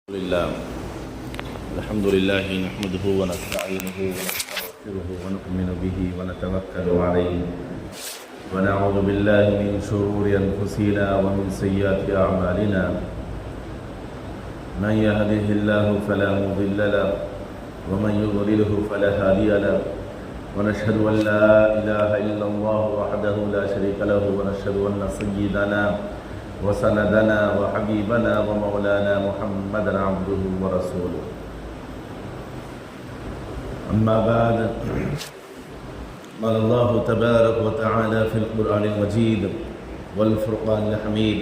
الحمد لله نحمده ونستعينه ونستغفره ونؤمن به ونتوكل عليه ونعوذ بالله من شرور أنفسنا ومن سيئات أعمالنا من يهده الله فلا مضل له ومن يضلله فلا هادي له ونشهد أن لا إله إلا الله وحده لا شريك له ونشهد أن سيدنا وسندنا وحبيبنا ومولانا محمدا عبده ورسوله أما بعد قال الله تبارك وتعالى في القرآن المجيد والفرقان الحميد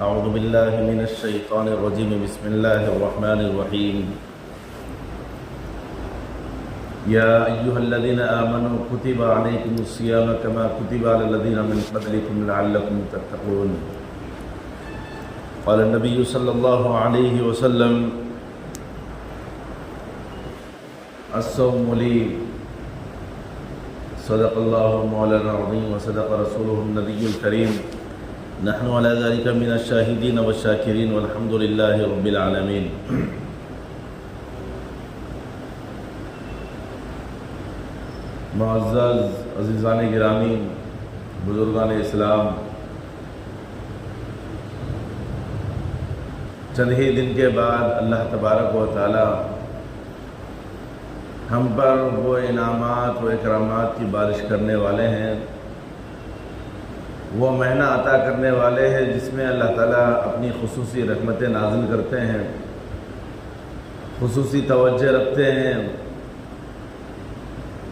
أعوذ بالله من الشيطان الرجيم بسم الله الرحمن الرحيم يا أيها الذين آمنوا كتب عليكم الصيام كما كتب على الذين من قبلكم لعلكم تتقون قال النبي صلى الله عليه وسلم الصوم لي صدق الله مولانا العظيم وصدق رسوله النبي الكريم نحن على ذلك من الشاهدين والشاكرين والحمد لله رب العالمين معزز عزیزان گرامی بزرگان اسلام، چند ہی دن کے بعد اللہ تبارک و تعالی ہم پر وہ انعامات و اکرامات کی بارش کرنے والے ہیں، وہ مہینہ عطا کرنے والے ہیں جس میں اللہ تعالیٰ اپنی خصوصی رحمتیں نازل کرتے ہیں، خصوصی توجہ رکھتے ہیں،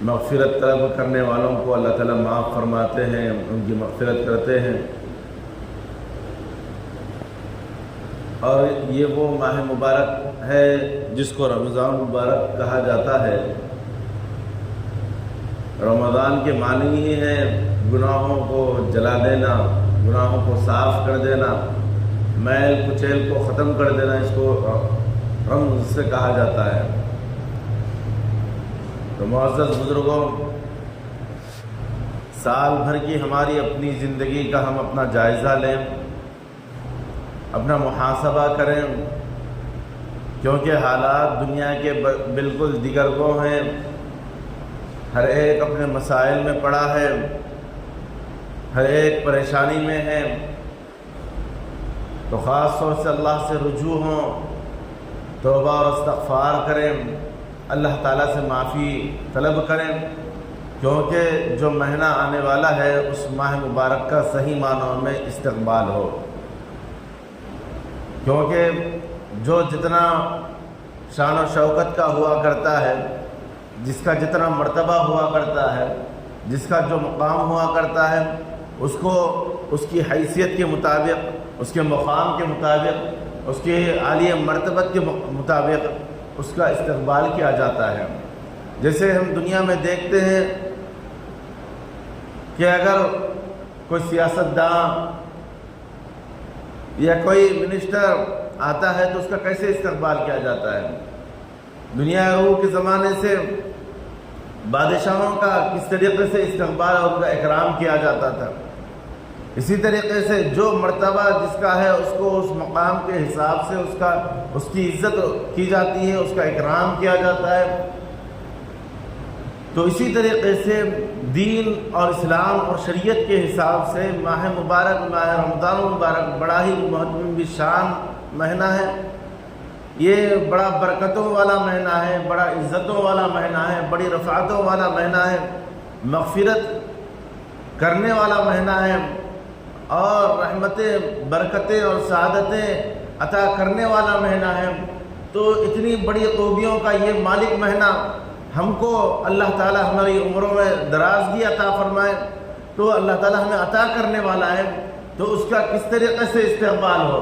مغفرت طلب کرنے والوں کو اللہ تعالیٰ معاف فرماتے ہیں، ان کی مغفرت کرتے ہیں۔ اور یہ وہ ماہ مبارک ہے جس کو رمضان مبارک کہا جاتا ہے۔ رمضان کے معنی ہی ہے گناہوں کو جلا دینا، گناہوں کو صاف کر دینا، میل کچیل کو ختم کر دینا، اس کو رمض سے کہا جاتا ہے۔ تو معزز بزرگوں، سال بھر کی ہماری اپنی زندگی کا ہم اپنا جائزہ لیں، اپنا محاسبہ کریں، کیونکہ حالات دنیا کے بالکل دیگر کو ہیں، ہر ایک اپنے مسائل میں پڑا ہے، ہر ایک پریشانی میں ہے، تو خاص طور سے اللہ سے رجوع ہوں، توبہ اور استغفار کریں، اللہ تعالیٰ سے معافی طلب کریں، کیونکہ جو مہینہ آنے والا ہے اس ماہ مبارک کا صحیح معنوں میں استقبال ہو، کیونکہ جو جتنا شان و شوکت کا ہوا کرتا ہے، جس کا جتنا مرتبہ ہوا کرتا ہے، جس کا جو مقام ہوا کرتا ہے، اس کو اس کی حیثیت کے مطابق، اس کے مقام کے مطابق، اس کی عالیہ مرتبت کے مطابق اس کا استقبال کیا جاتا ہے۔ جیسے ہم دنیا میں دیکھتے ہیں کہ اگر کوئی سیاستداں یا کوئی منسٹر آتا ہے تو اس کا کیسے استقبال کیا جاتا ہے۔ دنیا روح کے زمانے سے بادشاہوں کا کس طریقے سے استقبال اور ان کا اکرام کیا جاتا تھا، اسی طریقے سے جو مرتبہ جس کا ہے اس کو اس مقام کے حساب سے اس کی عزت کی جاتی ہے، اس کا اکرام کیا جاتا ہے۔ تو اسی طریقے سے دین اور اسلام اور شریعت کے حساب سے ماہ مبارک، ماہ رمضان مبارک بڑا ہی مہتم شان مہینہ ہے۔ یہ بڑا برکتوں والا مہینہ ہے، بڑا عزتوں والا مہینہ ہے، بڑی رفعتوں والا مہینہ ہے، مغفرت کرنے والا مہینہ ہے، اور رحمتیں، برکتیں اور سعادتیں عطا کرنے والا مہینہ ہے۔ تو اتنی بڑی خوبیوں کا یہ مالک مہینہ ہم کو اللہ تعالیٰ ہماری عمروں میں درازگی عطا فرمائے، تو اللہ تعالیٰ ہمیں عطا کرنے والا ہے، تو اس کا کس طریقے سے استقبال ہو،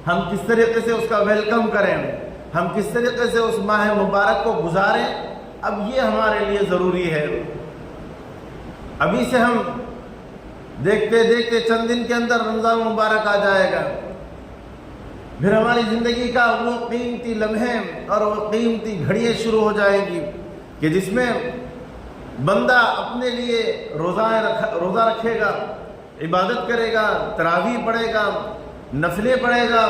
ہم کس طریقے سے اس کا ویلکم کریں، ہم کس طریقے سے اس ماہ مبارک کو گزاریں، اب یہ ہمارے لیے ضروری ہے۔ ابھی سے ہم دیکھتے دیکھتے چند دن کے اندر رمضان مبارک آ جائے گا، پھر ہماری زندگی کا وہ قیمتی لمحے اور وہ قیمتی گھڑیاں شروع ہو جائیں گی کہ جس میں بندہ اپنے لیے روزہ رکھے گا، عبادت کرے گا، تراویح پڑھے گا، نفلیں پڑھے گا،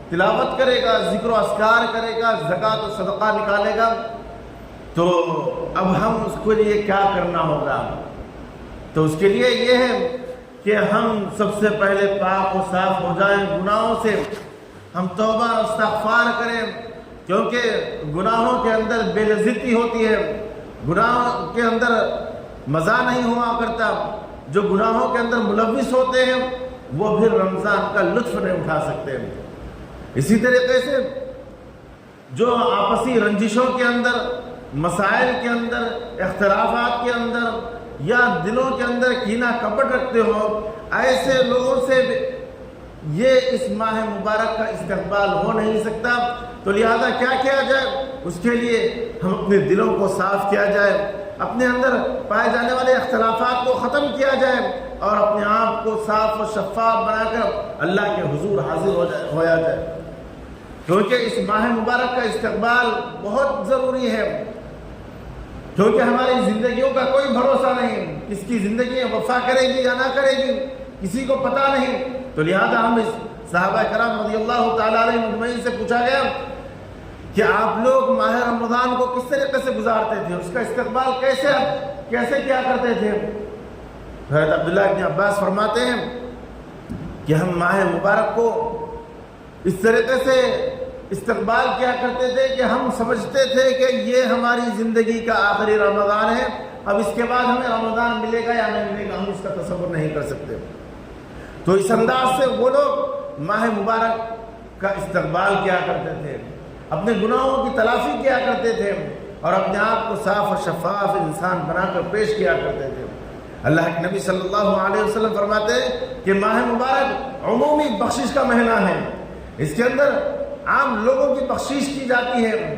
تلاوت کرے گا، ذکر و اذکار کرے گا، زکوٰۃ و صدقہ نکالے گا، تو اب ہم اس کے لیے کیا کرنا ہوگا؟ تو اس کے لیے یہ ہے کہ ہم سب سے پہلے پاک و صاف ہو جائیں گناہوں سے، ہم توبہ و استغفار کریں، کیونکہ گناہوں کے اندر بے لذتی ہوتی ہے، گناہوں کے اندر مزہ نہیں ہوا کرتا۔ جو گناہوں کے اندر ملوث ہوتے ہیں وہ پھر رمضان کا لطف نہیں اٹھا سکتے۔ اسی طریقے سے جو آپسی رنجشوں کے اندر، مسائل کے اندر، اختلافات کے اندر یا دلوں کے اندر کینہ کپٹ رکھتے ہو، ایسے لوگوں سے یہ اس ماہ مبارک کا استقبال ہو نہیں سکتا۔ تو لہذا کیا کیا جائے؟ اس کے لیے ہم اپنے دلوں کو صاف کیا جائے، اپنے اندر پائے جانے والے اختلافات کو ختم کیا جائے اور اپنے آپ کو صاف و شفاف بنا کر اللہ کے حضور حاضر ہویا جائے، کیونکہ اس ماہ مبارک کا استقبال بہت ضروری ہے، کیونکہ ہماری زندگیوں کا کوئی بھروسہ نہیں، کس کی زندگی وفا کرے گی یا نہ کرے گی کسی کو پتہ نہیں۔ تو لہذا ہم اس صحابہ کرام رضی اللہ تعالیٰ علیہ مجمعین سے پوچھا گیا کہ آپ لوگ ماہ رمضان کو کس طریقے سے گزارتے تھے، اس کا استقبال کیسے کیا کرتے تھے؟ حضرت عبداللہ ابن عباس فرماتے ہیں کہ ہم ماہ مبارک کو اس طریقے سے استقبال کیا کرتے تھے کہ ہم سمجھتے تھے کہ یہ ہماری زندگی کا آخری رمضان ہے، اب اس کے بعد ہمیں رمضان ملے گا یا نہیں ملے گا ہم اس کا تصور نہیں کر سکتے۔ تو اس انداز سے وہ لوگ ماہ مبارک کا استقبال کیا کرتے تھے، اپنے گناہوں کی تلافی کیا کرتے تھے اور اپنے آپ کو صاف اور شفاف انسان بنا کر پیش کیا کرتے تھے۔ اللہ کے نبی صلی اللہ علیہ وسلم فرماتے ہیں کہ ماہ مبارک عمومی بخشش کا مہینہ ہے، اس کے اندر عام لوگوں کی بخشش کی جاتی ہے۔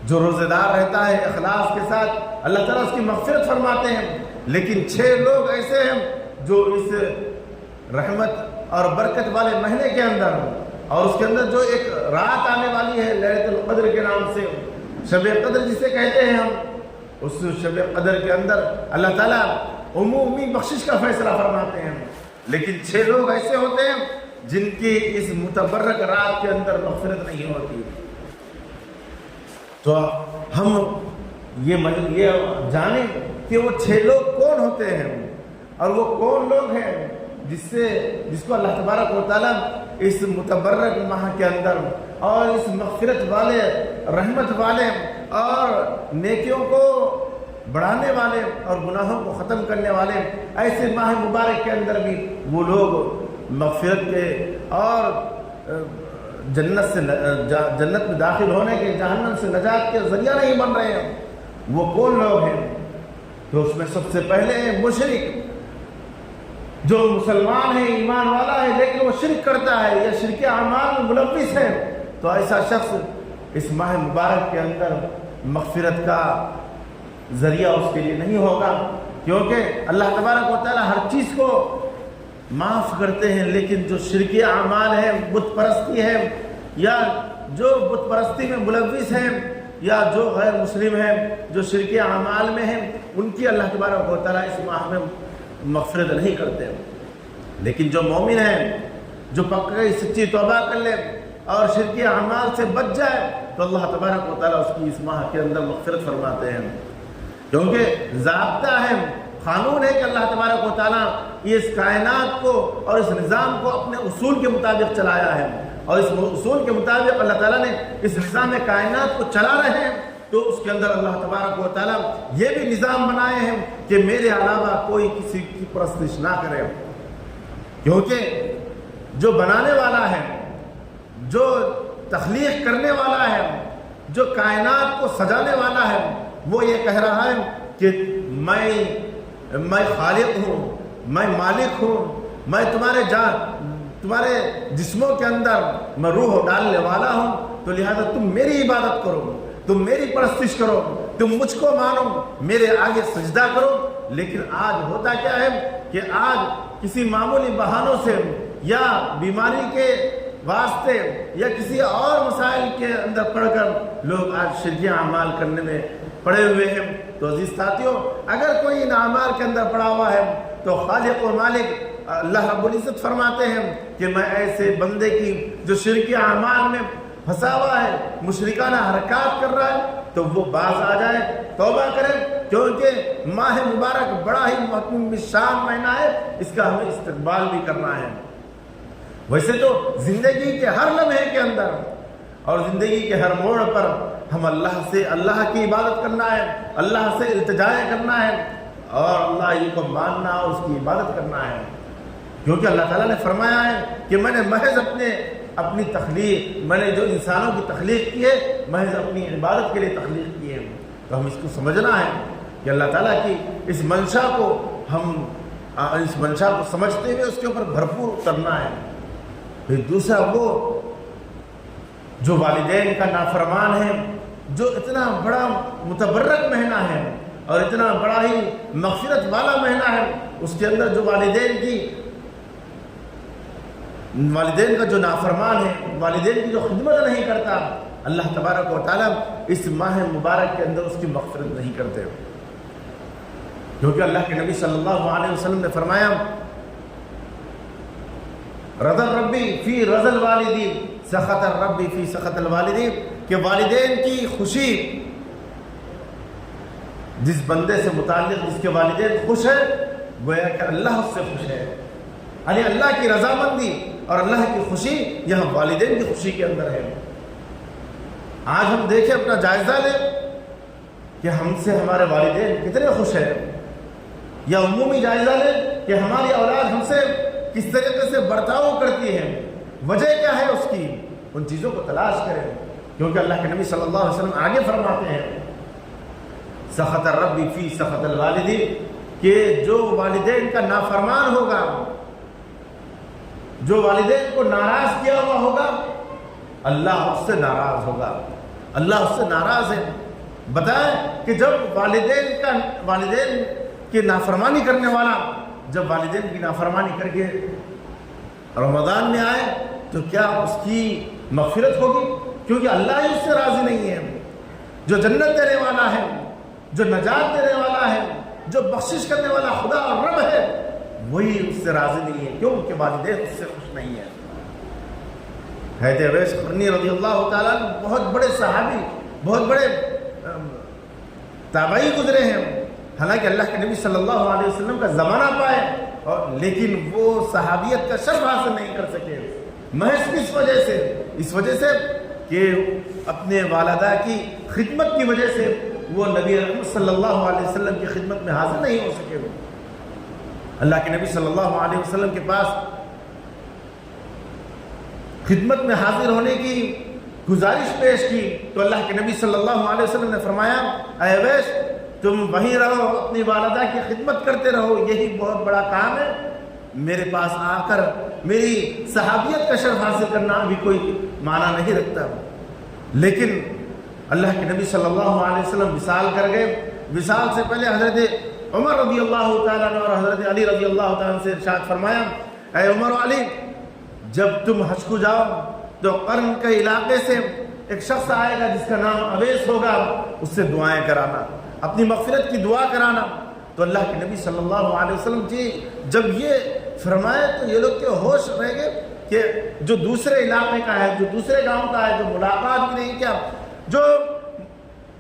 جو روزے دار رہتا ہے اخلاص کے ساتھ اللہ تعالیٰ اس کی مغفرت فرماتے ہیں، لیکن 6 لوگ ایسے ہیں جو اس رحمت اور برکت والے مہینے کے اندر اور اس کے اندر جو ایک رات آنے والی ہے لیلۃ القدر کے نام سے، شب قدر جسے کہتے ہیں ہم، اس شب قدر کے اندر اللہ تعالیٰ عمومی بخشش کا فیصلہ فرماتے ہیں، لیکن 6 لوگ ایسے ہوتے ہیں جن کی اس متبرک رات کے اندر مغفرت نہیں ہوتی۔ تو ہم یہ جانیں کہ وہ 6 لوگ کون ہوتے ہیں اور وہ کون لوگ ہیں جس کو اللہ تبارک و تعالیٰ اس متبرک ماہ کے اندر اور اس مغفرت والے، رحمت والے اور نیکیوں کو بڑھانے والے اور گناہوں کو ختم کرنے والے ایسے ماہ مبارک کے اندر بھی وہ لوگ مغفرت کے اور جنت میں داخل ہونے کے، جہنم سے نجات کے ذریعہ نہیں بن رہے ہیں، وہ کون لوگ ہیں؟ تو اس میں سب سے پہلے ہے مشرک، جو مسلمان ہے، ایمان والا ہے لیکن وہ شرک کرتا ہے یا شرک اعمال میں ملوث ہے، تو ایسا شخص اس ماہ مبارک کے اندر مغفرت کا ذریعہ اس کے لیے نہیں ہوگا، کیونکہ اللہ تبارک و تعالیٰ ہر چیز کو معاف کرتے ہیں، لیکن جو شرک اعمال ہے، بت پرستی ہے یا جو بت پرستی میں ملوث ہے یا جو غیر مسلم ہے، جو شرک اعمال میں ہیں، ان کی اللہ تبارک و تعالیٰ اس ماہ میں مغفرت نہیں کرتے۔ لیکن جو مومن ہے، جو پکی سچی توبہ کر لے اور شرکی اعمال سے بچ جائے تو اللہ تبارک و تعالیٰ اس کی اس ماہ کے اندر مغفرت فرماتے ہیں، کیونکہ ضابطہ ہے، قانون ہے کہ اللہ تبارک و تعالیٰ اس کائنات کو اور اس نظام کو اپنے اصول کے مطابق چلایا ہے، اور اس اصول کے مطابق اللہ تعالیٰ نے اس نظام کائنات کو چلا رہے ہیں، تو اس کے اندر اللہ تبارک و تعالیٰ یہ بھی نظام بنائے ہیں کہ میرے علاوہ کوئی کسی کی پرستش نہ کرے، کیونکہ جو بنانے والا ہے، جو تخلیق کرنے والا ہے، جو کائنات کو سجانے والا ہے، وہ یہ کہہ رہا ہے کہ میں خالق ہوں، میں مالک ہوں، میں تمہارے جسموں کے اندر میں روح ڈالنے والا ہوں، تو لہذا تم میری عبادت کرو، تم میری پرستش کرو، تم مجھ کو مانو، میرے آگے سجدہ کرو۔ لیکن آج ہوتا کیا ہے کہ آج کسی معمولی بہانوں سے یا بیماری کے واسطے یا کسی اور مسائل کے اندر پڑھ کر لوگ آج شرکی اعمال کرنے میں پڑے ہوئے ہیں۔ تو عزیز ساتھیوں، اگر کوئی ان اعمال کے اندر پڑا ہوا ہے تو خالق و مالک اللہ رب العزت فرماتے ہیں کہ میں ایسے بندے کی جو شرک اعمال میں پھنسا ہوا ہے، مشرکانہ حرکات کر رہا ہے، تو وہ باز آ جائے، توبہ کرے، کیونکہ ماہ مبارک بڑا ہی محترم شان مہینہ ہے، اس کا ہمیں استقبال بھی کرنا ہے۔ ویسے تو زندگی کے ہر لمحے کے اندر اور زندگی کے ہر موڑ پر ہم اللہ کی عبادت کرنا ہے، اللہ سے التجائے کرنا ہے، اور اللہ ہی کو ماننا اور اس کی عبادت کرنا ہے، کیونکہ اللہ تعالیٰ نے فرمایا ہے کہ میں نے محض اپنی تخلیق، میں نے جو انسانوں کی تخلیق کی ہے محض اپنی عبادت کے لیے تخلیق کی ہے۔ تو ہم اس کو سمجھنا ہے کہ اللہ تعالیٰ کی اس منشا کو سمجھتے ہوئے اس کے اوپر بھرپور اترنا ہے۔ پھر دوسرا وہ جو والدین کا نافرمان ہے، جو اتنا بڑا متبرک مہینہ ہے اور اتنا بڑا ہی مغفرت والا مہینہ ہے، اس کے اندر جو والدین کا جو نافرمان ہے، والدین کی جو خدمت نہیں کرتا، اللہ تبارک و تعالیٰ اس ماہ مبارک کے اندر اس کی مغفرت نہیں کرتے، کیونکہ اللہ کے نبی صلی اللہ علیہ وسلم نے فرمایا رضا الربی فی رضا الوالدین سخط الربی فی سخط الوالدین، کہ والدین کی خوشی، جس بندے سے متعلق جس کے والدین خوش ہیں گویا کہ اللہ اس سے خوش ہے، یعنی اللہ کی رضامندی اور اللہ کی خوشی یہاں والدین کی خوشی کے اندر ہے۔ آج ہم دیکھیں، اپنا جائزہ لیں کہ ہم سے ہمارے والدین کتنے خوش ہیں، یا عمومی جائزہ لیں کہ ہماری اولاد ہم سے کس طریقے سے برتاؤ کرتی ہے، وجہ کیا ہے اس کی، ان چیزوں کو تلاش کریں، کیونکہ اللہ کے نبی صلی اللہ علیہ وسلم آگے فرماتے ہیں سخط الربی فی سخط الوالدین، کہ جو والدین کا نافرمان ہوگا، جو والدین کو ناراض کیا ہوا ہوگا، اللہ اس سے ناراض ہوگا، اللہ اس سے ناراض ہے۔ بتائیں کہ جب والدین کی نافرمانی کرنے والا جب والدین کی نافرمانی کر کے رمضان میں آئے تو کیا اس کی مغفرت ہوگی؟ کیونکہ اللہ ہی اس سے راضی نہیں ہے۔ جو جنت دینے والا ہے، جو نجات دینے والا ہے، جو بخشش کرنے والا خدا اور رب ہے، وہی اس سے راضی نہیں ہے، کیونکہ والدین اس سے خوش نہیں ہیں۔ حضرت اویس قرنی رضی اللہ تعالیٰ بہت بڑے صحابی، بہت بڑے تابعی گزرے ہیں، حالانکہ اللہ کے نبی صلی اللہ علیہ وسلم کا زمانہ پائے، لیکن وہ صحابیت کا شرف حاصل نہیں کر سکے، محض اس وجہ سے کہ اپنے والدہ کی خدمت کی وجہ سے وہ نبی رحمت صلی اللہ علیہ وسلم کی خدمت میں حاضر نہیں ہو سکے۔ اللہ کے نبی صلی اللہ علیہ وسلم کے پاس خدمت میں حاضر ہونے کی گزارش پیش کی تو اللہ کے نبی صلی اللہ علیہ وسلم نے فرمایا اے اویس تم وہیں رہو، اپنی والدہ کی خدمت کرتے رہو، یہی بہت بڑا کام ہے، میرے پاس آ کر میری صحابیت کا شرف حاصل کرنا بھی کوئی معنی نہیں رکھتا۔ لیکن اللہ کے نبی صلی اللہ علیہ وسلم وصال کر گئے، وصال سے پہلے حضرت عمر رضی اللہ تعالیٰ عنہ اور حضرت علی رضی اللہ تعالیٰ عنہ سے ارشاد فرمایا اے عمر و علی، جب تم حج کو جاؤ تو قرن کے علاقے سے ایک شخص آئے گا جس کا نام اویس ہوگا، اس سے دعائیں کرانا، اپنی مغفرت کی دعا کرانا۔ تو اللہ کے نبی صلی اللہ علیہ وسلم جب یہ فرمائے تو یہ لوگ کے ہوش رہ گئے کہ جو دوسرے علاقے کا ہے، جو دوسرے گاؤں کا ہے، جو ملاقات بھی نہیں کیا، جو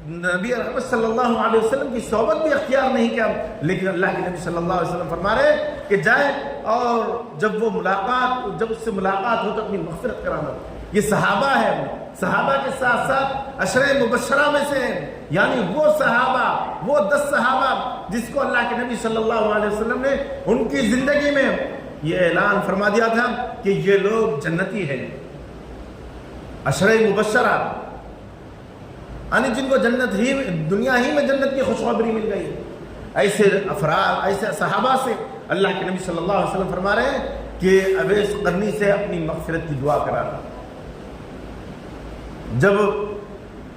نبی رحمت صلی اللہ علیہ وسلم کی صحبت بھی اختیار نہیں کیا، لیکن اللہ کے نبی صلی اللہ علیہ وسلم فرما رہے کہ جائے اور جب اس سے ملاقات ہو تو اپنی مغفرت کرانا۔ یہ صحابہ ہے، صحابہ کے ساتھ ساتھ عشرہ مبشرہ میں سے ہیں، یعنی وہ صحابہ، وہ 10 صحابہ جس کو اللہ کے نبی صلی اللہ علیہ وسلم نے ان کی زندگی میں یہ اعلان فرما دیا تھا کہ یہ لوگ جنتی ہیں، عشرہ مبشرہ، یعنی جن کو دنیا ہی میں جنت کی خوشخبری مل گئی۔ ایسے افراد، ایسے صحابہ سے اللہ کے نبی صلی اللہ علیہ وسلم فرما رہے ہیں کہ اویس قرنی سے اپنی مغفرت کی دعا کرانا۔ جب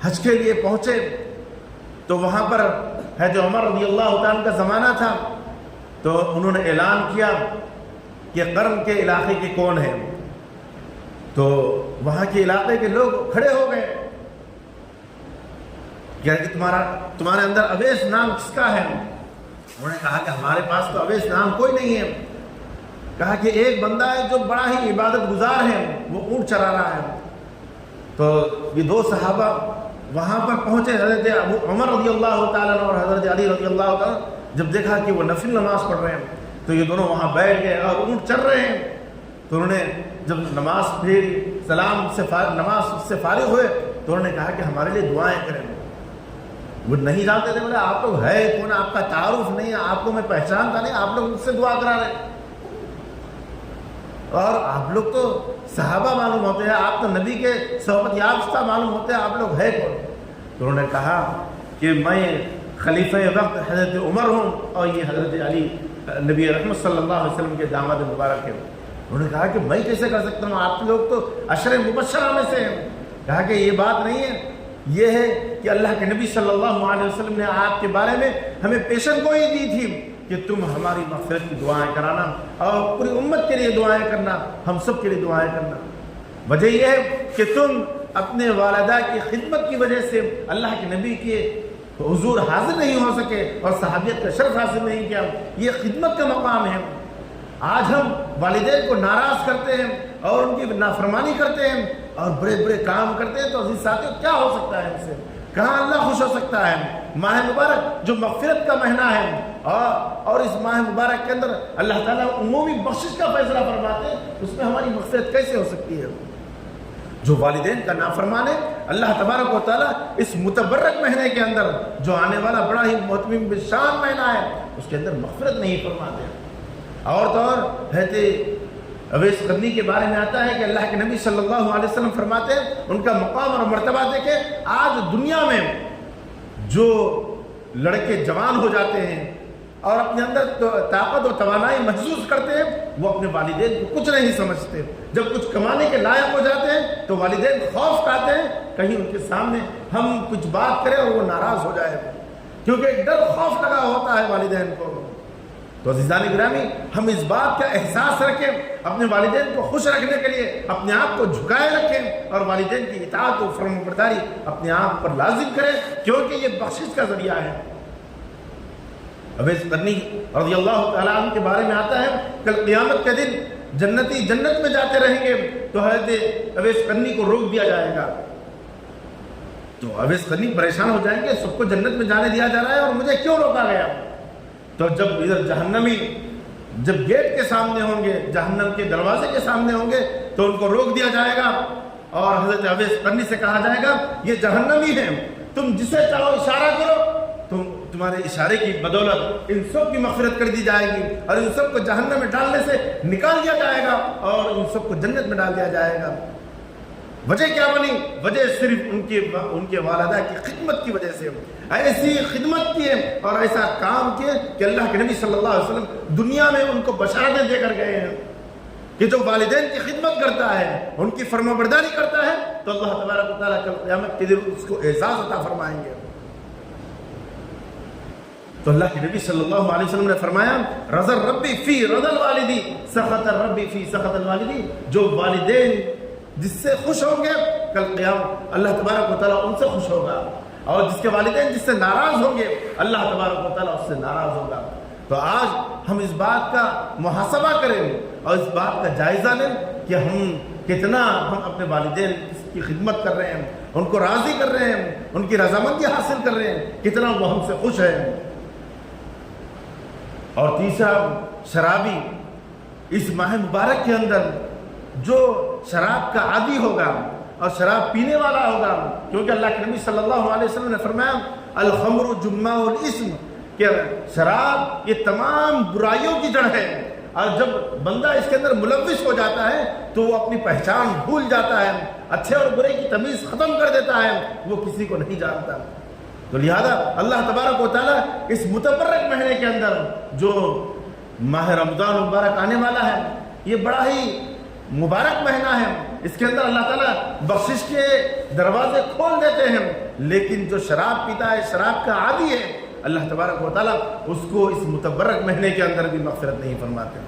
حج کے لیے پہنچے تو وہاں پر حضرت عمر رضی اللہ تعالیٰ کا زمانہ تھا، تو انہوں نے اعلان کیا کہ قرن کے علاقے کے کون ہیں، تو وہاں کے علاقے کے لوگ کھڑے ہو گئے کہ تمہارے اندر اویس نام کس کا ہے؟ انہوں نے کہا کہ ہمارے پاس تو اویس نام کوئی نہیں ہے۔ کہا کہ ایک بندہ ہے جو بڑا ہی عبادت گزار ہے، وہ اونٹ چرا رہا ہے۔ تو یہ دو صحابہ وہاں پر پہنچے، حضرت ابو عمر رضی اللہ تعالیٰ عنہ اور حضرت علی رضی اللہ تعالیٰ، جب دیکھا کہ وہ نفل نماز پڑھ رہے ہیں تو یہ دونوں وہاں بیٹھ گئے اور اونٹ چر رہے ہیں۔ تو انہوں نے جب نماز پھیری، نماز سے فارغ ہوئے تو انہوں نے کہا کہ ہمارے لیے دعائیں کریں۔ وہ نہیں جانتے تھے، بولے آپ لوگ ہے کون، آپ کا تعارف نہیں ہے، آپ کو میں پہچانتا نہیں، آپ لوگ مجھ سے دعا کرا رہے ہیں، اور آپ لوگ تو صحابہ معلوم ہوتے ہیں، آپ تو نبی کے صحبت یافتہ معلوم ہوتے ہیں، آپ لوگ ہے کون؟ تو انہوں نے کہا کہ میں خلیفہ وقت حضرت عمر ہوں اور یہ حضرت علی نبی رحمت صلی اللہ علیہ وسلم کے داماد مبارک ہیں۔ انہوں نے کہا کہ میں کیسے کر سکتا ہوں، آپ لوگ تو عشر مبشرہ میں سے ہیں۔ کہا کہ یہ بات نہیں ہے، یہ ہے کہ اللہ کے نبی صلی اللہ علیہ وسلم نے آپ کے بارے میں ہمیں پیشن گوئی دی تھی کہ تم ہماری مغفرت کی دعائیں کرانا اور پوری امت کے لیے دعائیں کرنا، ہم سب کے لیے دعائیں کرنا۔ وجہ یہ ہے کہ تم اپنے والدہ کی خدمت کی وجہ سے اللہ کے نبی کے حضور حاضر نہیں ہو سکے اور صحابیت کا شرف حاصل نہیں کیا، یہ خدمت کا مقام ہے۔ آج ہم والدین کو ناراض کرتے ہیں اور ان کی نافرمانی کرتے ہیں اور بڑے بڑے کام کرتے ہیں، تو عزیز ساتھیوں کیا ہو سکتا ہے ان سے؟ کہاں اللہ خوش ہو سکتا ہے؟ ماہ مبارک جو مغفرت کا مہینہ ہے اور اس ماہ مبارک کے اندر اللہ تعالیٰ عمومی بخشش کا فیصلہ فرماتے ہیں، اس میں ہماری مغفرت کیسے ہو سکتی ہے؟ جو والدین کا نافرمان ہے، اللہ تبارک و تعالیٰ اس متبرک مہینے کے اندر جو آنے والا بڑا ہی محتمم بالشان مہینہ ہے اس کے اندر مغفرت نہیں فرماتے۔ اور تو اور حضرت اویس قرنی کے بارے میں آتا ہے کہ اللہ کے نبی صلی اللہ علیہ وسلم فرماتے ہیں، ان کا مقام اور مرتبہ دیکھیں، آج دنیا میں جو لڑکے جوان ہو جاتے ہیں اور اپنے اندر طاقت و توانائی محسوس کرتے ہیں، وہ اپنے والدین کو کچھ نہیں سمجھتے۔ جب کچھ کمانے کے لائق ہو جاتے ہیں تو والدین خوف کھاتے ہیں کہیں ان کے سامنے ہم کچھ بات کریں اور وہ ناراض ہو جائے، کیونکہ ایک ڈر خوف لگا ہوتا ہے والدین کو۔ تو عزیزان گرامی، ہم اس بات کا احساس رکھیں، اپنے والدین کو خوش رکھنے کے لیے اپنے آپ کو جھکائے رکھیں اور والدین کی اطاعت و فرمانبرداری اپنے آپ پر لازم کریں، کیونکہ یہ بخشش کا ذریعہ ہے۔ اویس قرنی رضی اللہ تعالیٰ عنہ کے بارے میں آتا ہے، کل قیامت کے دن جنتی جنت میں جاتے رہیں گے تو حضرت اویس قرنی کو روک دیا جائے گا۔ تو اویس قرنی پریشان ہو جائیں گے، سب کو جنت میں جانے دیا جا رہا ہے اور مجھے کیوں روکا گیا؟ تو جب ادھر جہنمی جب گیٹ کے سامنے ہوں گے، جہنم کے دروازے کے سامنے ہوں گے تو ان کو روک دیا جائے گا اور حضرت اویس قرنی سے کہا جائے گا یہ جہنمی ہیں، تم جسے چاہو اشارہ کرو، تمہارے اشارے کی بدولت ان سب کی مغفرت کر دی جائے گی اور ان سب کو جہنم میں ڈالنے سے نکال دیا جائے گا اور ان سب کو جنت میں ڈال دیا جائے گا۔ وجہ کیا بنی؟ وجہ صرف ان کے والدہ کی خدمت کی وجہ سے، ایسی خدمت کی اور ایسا کام کیے کہ اللہ کے نبی صلی اللہ علیہ وسلم دنیا میں ان کو بشارتیں دے کر گئے ہیں کہ جو والدین کی خدمت کرتا ہے، ان کی فرمانبرداری کرتا ہے تو اللہ تبارک و تعالیٰ کل قیامت کے دن اس کو اعزاز عطا فرمائیں گے۔ تو اللہ کے نبی صلی اللہ علیہ وسلم نے فرمایا رضا ربی فی رضا الوالدی سخط ربی فی سخط الوالدی، جو والدین جس سے خوش ہوں گے کل قیامت اللہ تبارک و تعالیٰ ان سے خوش ہوگا، اور جس کے والدین جس سے ناراض ہوں گے اللہ تبارک و تعالیٰ اس سے ناراض ہوگا۔ تو آج ہم اس بات کا محاسبہ کریں اور اس بات کا جائزہ لیں کہ ہم کتنا اپنے والدین کی خدمت کر رہے ہیں، ان کو راضی کر رہے ہیں، ان کی رضامندی حاصل کر رہے ہیں، کتنا وہ ہم سے خوش ہیں۔ اور تیسرا، شرابی اس ماہ مبارک کے اندر جو شراب کا عادی ہوگا اور شراب پینے والا ہوگا، کیونکہ اللہ کے نبی صلی اللہ علیہ وسلم نے فرمایا الخمر جماع الاسم، کہ شراب یہ تمام برائیوں کی جڑ ہے، اور جب بندہ اس کے اندر ملوث ہو جاتا ہے تو وہ اپنی پہچان بھول جاتا ہے، اچھے اور برے کی تمیز ختم کر دیتا ہے، وہ کسی کو نہیں جانتا۔ تو لہذا اللہ تبارک و تعالیٰ اس متبرک مہینے کے اندر جو ماہ رمضان مبارک آنے والا ہے، یہ بڑا ہی مبارک مہینہ ہے، اس کے اندر اللہ تعالیٰ بخشش کے دروازے کھول دیتے ہیں، لیکن جو شراب پیتا ہے، شراب کا عادی ہے، اللہ تبارک و تعالیٰ اس کو اس متبرک مہینے کے اندر بھی مغفرت نہیں فرماتے۔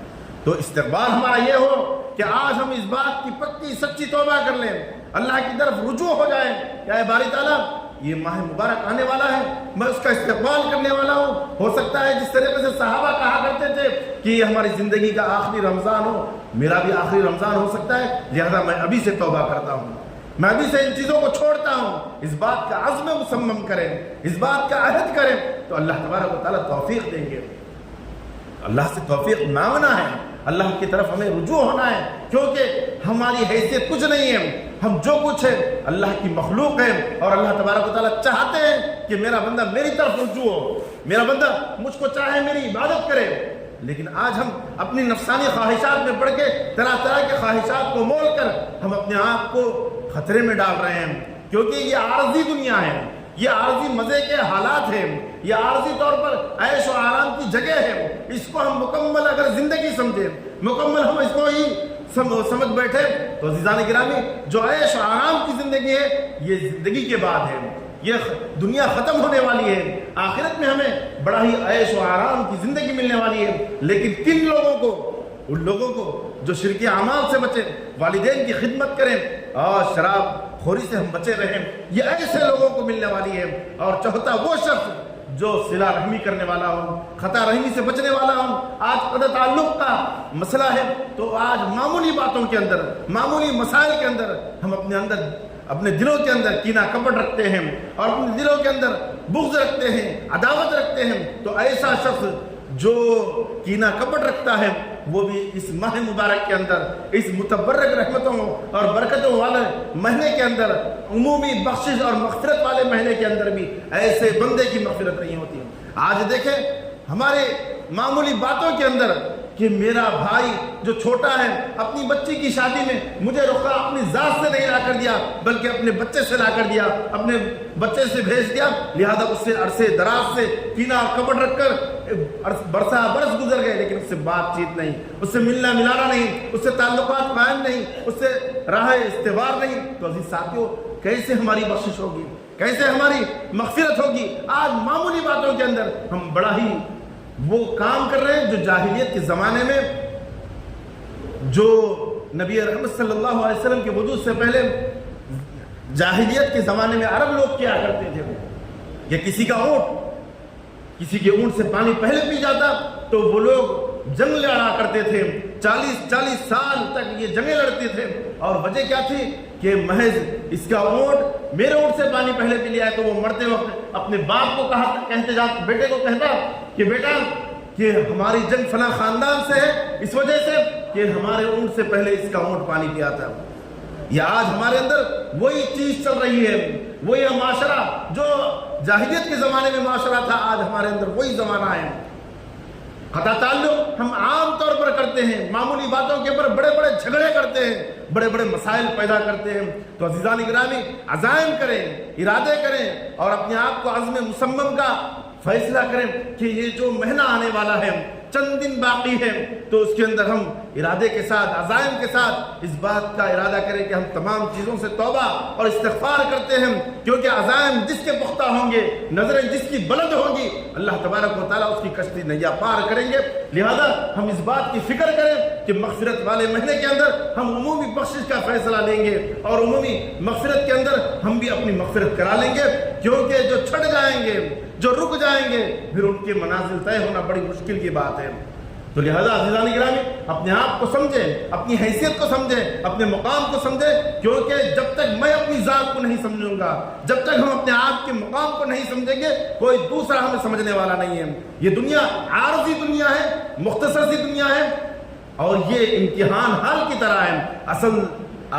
تو استقبال ہمارا یہ ہو کہ آج ہم اس بات کی پکی سچی توبہ کر لیں، اللہ کی طرف رجوع ہو جائیں کہ اے باری تعالیٰ یہ ماہ مبارک آنے والا ہے، میں اس کا استقبال کرنے والا ہوں۔ ہو سکتا ہے جس طریقے سے صحابہ کہا کرتے تھے کہ یہ ہماری زندگی کا آخری رمضان ہو، میرا بھی آخری رمضان ہو سکتا ہے، لہذا میں ابھی سے توبہ کرتا ہوں، میں ابھی سے ان چیزوں کو چھوڑتا ہوں۔ اس بات کا عزم مصمم کریں، اس بات کا عہد کریں تو اللہ تبارک و تعالیٰ توفیق دیں گے۔ اللہ سے توفیق مانگنا ہے، اللہ کی طرف ہمیں رجوع ہونا ہے، کیونکہ ہماری حیثیت کچھ نہیں ہے، ہم جو کچھ ہے اللہ کی مخلوق ہے، اور اللہ تبارک و تعالیٰ چاہتے ہیں کہ میرا بندہ میری طرف رجوع ہو، میرا بندہ مجھ کو چاہے، میری عبادت کرے۔ لیکن آج ہم اپنی نفسانی خواہشات میں پڑھ کے طرح طرح کے خواہشات کو مول کر ہم اپنے آپ کو خطرے میں ڈال رہے ہیں، کیونکہ یہ عارضی دنیا ہے، یہ عارضی مزے کے حالات ہیں، یہ عارضی طور پر عیش و آرام کی جگہ ہے۔ اس کو ہم مکمل اگر زندگی سمجھیں، مکمل ہم اس کو ہی سمجھ بیٹھے تو عزیزان گرامی، جو عیش و آرام کی زندگی ہے یہ زندگی کے بعد ہے، یہ دنیا ختم ہونے والی ہے، آخرت میں ہمیں بڑا ہی عیش و آرام کی زندگی ملنے والی ہے۔ لیکن کن لوگوں کو؟ ان لوگوں کو جو شرکی اعمال سے بچیں، والدین کی خدمت کریں اور شراب خوری سے ہم بچے رہیں، یہ ایسے لوگوں کو ملنے والی ہے۔ اور چوتھا وہ شخص جو صلہ رحمی کرنے والا ہوں، خطا رحمی سے بچنے والا ہوں۔ آج قطع تعلق کا مسئلہ ہے تو آج معمولی باتوں کے اندر، معمولی مسائل کے اندر ہم اپنے دلوں کے اندر کینہ کپٹ رکھتے ہیں اور اپنے دلوں کے اندر بغض رکھتے ہیں، عداوت رکھتے ہیں۔ تو ایسا شخص جو کینہ کپٹ رکھتا ہے وہ بھی اس ماہ مبارک کے اندر، اس متبرک رحمتوں اور برکتوں والے مہینے کے اندر، عمومی بخشش اور مغفرت والے مہینے کے اندر بھی ایسے بندے کی مغفرت نہیں ہوتی۔ آج دیکھیں ہمارے معمولی باتوں کے اندر کہ میرا بھائی جو چھوٹا ہے اپنی بچی کی شادی میں مجھے رخصت اپنی ذات سے نہیں لا کر دیا بلکہ اپنے بچے سے لا کر دیا، اپنے بچے سے بھیج دیا، لہذا اس سے عرصے دراز سے کینہ کپٹ رکھ کر برسا برس گزر گئے، لیکن اس سے بات چیت نہیں، اس سے ملنا ملانا نہیں، اس سے تعلقات قائم نہیں، اس سے راہ استوار نہیں۔ تو عزیز ساتھیوں، کیسے ہماری بخشش ہوگی، کیسے ہماری مغفرت ہوگی؟ آج معمولی باتوں کے اندر ہم بڑا ہی وہ کام کر رہے ہیں جو جاہلیت کے زمانے میں، جو نبی رحمت صلی اللہ علیہ وسلم کے وجود سے پہلے جاہلیت کے زمانے میں عرب لوگ کیا کرتے تھے۔ یا کسی کا اونٹ، کسی کے اونٹ سے پانی پہلے پی جاتا تو وہ لوگ جنگ لڑا کرتے تھے، 40 سال تک یہ جنگیں لڑتے تھے، اور وجہ کیا تھی کہ محض اس کا اونٹ میرے اونٹ سے پانی پہلے پی لیا ہے۔ تو وہ مرتے وقت اپنے باپ کو بیٹے کو کہتا کہ بیٹا کہ ہماری جنگ فلاں خاندان سے ہے، اس وجہ سے کہ ہمارے اونٹ سے پہلے اس کا اونٹ پانی پیا تھا۔ یا آج ہمارے اندر وہی چیز چل رہی ہے، وہی معاشرہ جو جاہلیت کے زمانے میں معاشرہ تھا، آج ہمارے اندر وہی زمانہ ہے۔ قطع تعلق ہم عام طور پر کرتے ہیں، معمولی باتوں کے اوپر بڑے بڑے جھگڑے کرتے ہیں، بڑے بڑے مسائل پیدا کرتے ہیں۔ تو عزیزان گرامی، عزائم کریں، ارادے کریں اور اپنے آپ کو عزم مصمم کا فیصلہ کریں کہ یہ جو مہینہ آنے والا ہے، چند دن باقی ہے، تو اس کے اندر ہم ارادے کے ساتھ، عزائم کے ساتھ اس بات کا ارادہ کریں کہ ہم تمام چیزوں سے توبہ اور استغفار کرتے ہیں، کیونکہ عزائم جس کے پختہ ہوں گے، نظریں جس کی بلند ہوں گی، اللہ تبارک و تعالیٰ اس کی کشتی نیا پار کریں گے۔ لہذا ہم اس بات کی فکر کریں کہ مغفرت والے مہینے کے اندر ہم عمومی بخشش کا فیصلہ لیں گے اور عمومی مغفرت کے اندر ہم بھی اپنی مغفرت کرا لیں گے، کیونکہ جو چھٹ جائیں گے، جو رک جائیں گے، پھر ان کے منازل طے ہونا بڑی مشکل کی بات ہے۔ تو لہذا عزیزان گرامی، اپنے آپ کو سمجھیں، اپنی حیثیت کو سمجھیں، اپنے مقام کو سمجھیں، کیونکہ جب تک میں اپنی ذات کو نہیں سمجھوں گا، جب تک ہم اپنے آپ کے مقام کو نہیں سمجھیں گے، کوئی دوسرا ہمیں سمجھنے والا نہیں ہے۔ یہ دنیا عارضی دنیا ہے، مختصر سی دنیا ہے، اور یہ امتحان حال کی طرح ہے۔ اصل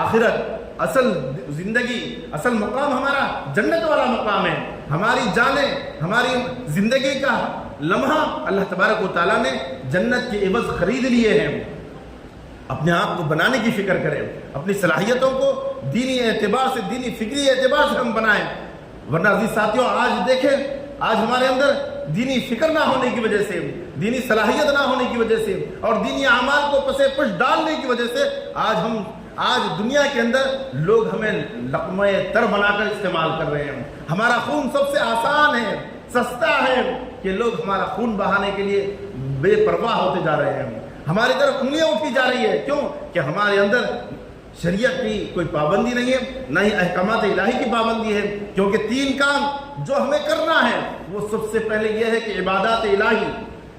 آخرت، اصل زندگی، اصل مقام ہمارا جنت والا مقام ہے۔ ہماری جانیں، ہماری زندگی کا لمحہ اللہ تبارک و تعالیٰ نے جنت کے عوض خرید لیے ہیں۔ اپنے آپ کو بنانے کی فکر کریں، اپنی صلاحیتوں کو دینی اعتبار سے، دینی فکری اعتبار سے ہم بنائیں، ورنہ عزیز ساتھیوں آج دیکھیں، آج ہمارے اندر دینی فکر نہ ہونے کی وجہ سے، دینی صلاحیت نہ ہونے کی وجہ سے اور دینی اعمال کو پس پش ڈالنے کی وجہ سے آج دنیا کے اندر لوگ ہمیں لقمہ تر بنا کر استعمال کر رہے ہیں۔ ہمارا خون سب سے آسان ہے، سستا ہے کہ لوگ ہمارا خون بہانے کے لیے بے پرواہ ہوتے جا رہے ہیں۔ ہماری طرف انگلیاں اٹھی جا رہی ہے، کیوں کہ ہمارے اندر شریعت کی کوئی پابندی نہیں ہے، نہ ہی احکامات الہی کی پابندی ہے، کیونکہ 3 کام جو ہمیں کرنا ہے وہ سب سے پہلے یہ ہے کہ عبادات الہی،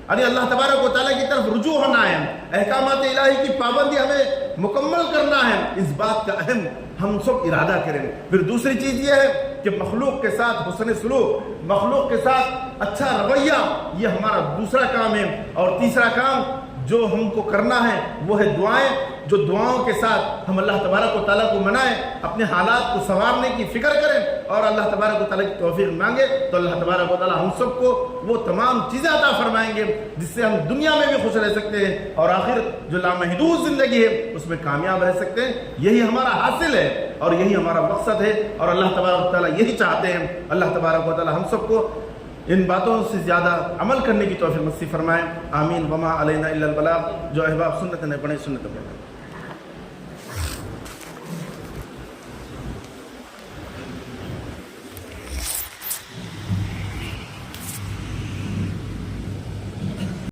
یعنی اللہ تبارک و تعالیٰ کی طرف رجوع ہونا ہے، احکامات الہی کی پابندی ہمیں مکمل کرنا ہے، اس بات کا اہم ہم سب ارادہ کریں۔ پھر دوسری چیز یہ ہے کہ مخلوق کے ساتھ حسن سلوک، مخلوق کے ساتھ اچھا رویہ، یہ ہمارا دوسرا کام ہے۔ اور تیسرا کام جو ہم کو کرنا ہے وہ ہے دعائیں، جو دعاؤں کے ساتھ ہم اللہ تبارک و تعالیٰ کو منائیں، اپنے حالات کو سنوارنے کی فکر کریں اور اللہ تبارک و تعالیٰ کی توفیق مانگے، تو اللہ تبارک و تعالیٰ ہم سب کو وہ تمام چیزیں عطا فرمائیں گے جس سے ہم دنیا میں بھی خوش رہ سکتے ہیں اور آخر جو لامحدود زندگی ہے اس میں کامیاب رہ سکتے ہیں۔ یہی ہمارا حاصل ہے اور یہی ہمارا مقصد ہے اور اللہ تبارک و تعالیٰ یہی چاہتے ہیں۔ اللہ تبارک و تعالیٰ ہم سب کو ان باتوں سے زیادہ عمل کرنے کی توفیق نصیب فرمائیں، آمین۔ وما علینا الا البلاغ، جو احباب سنت نے پڑھے سنت پڑھیں۔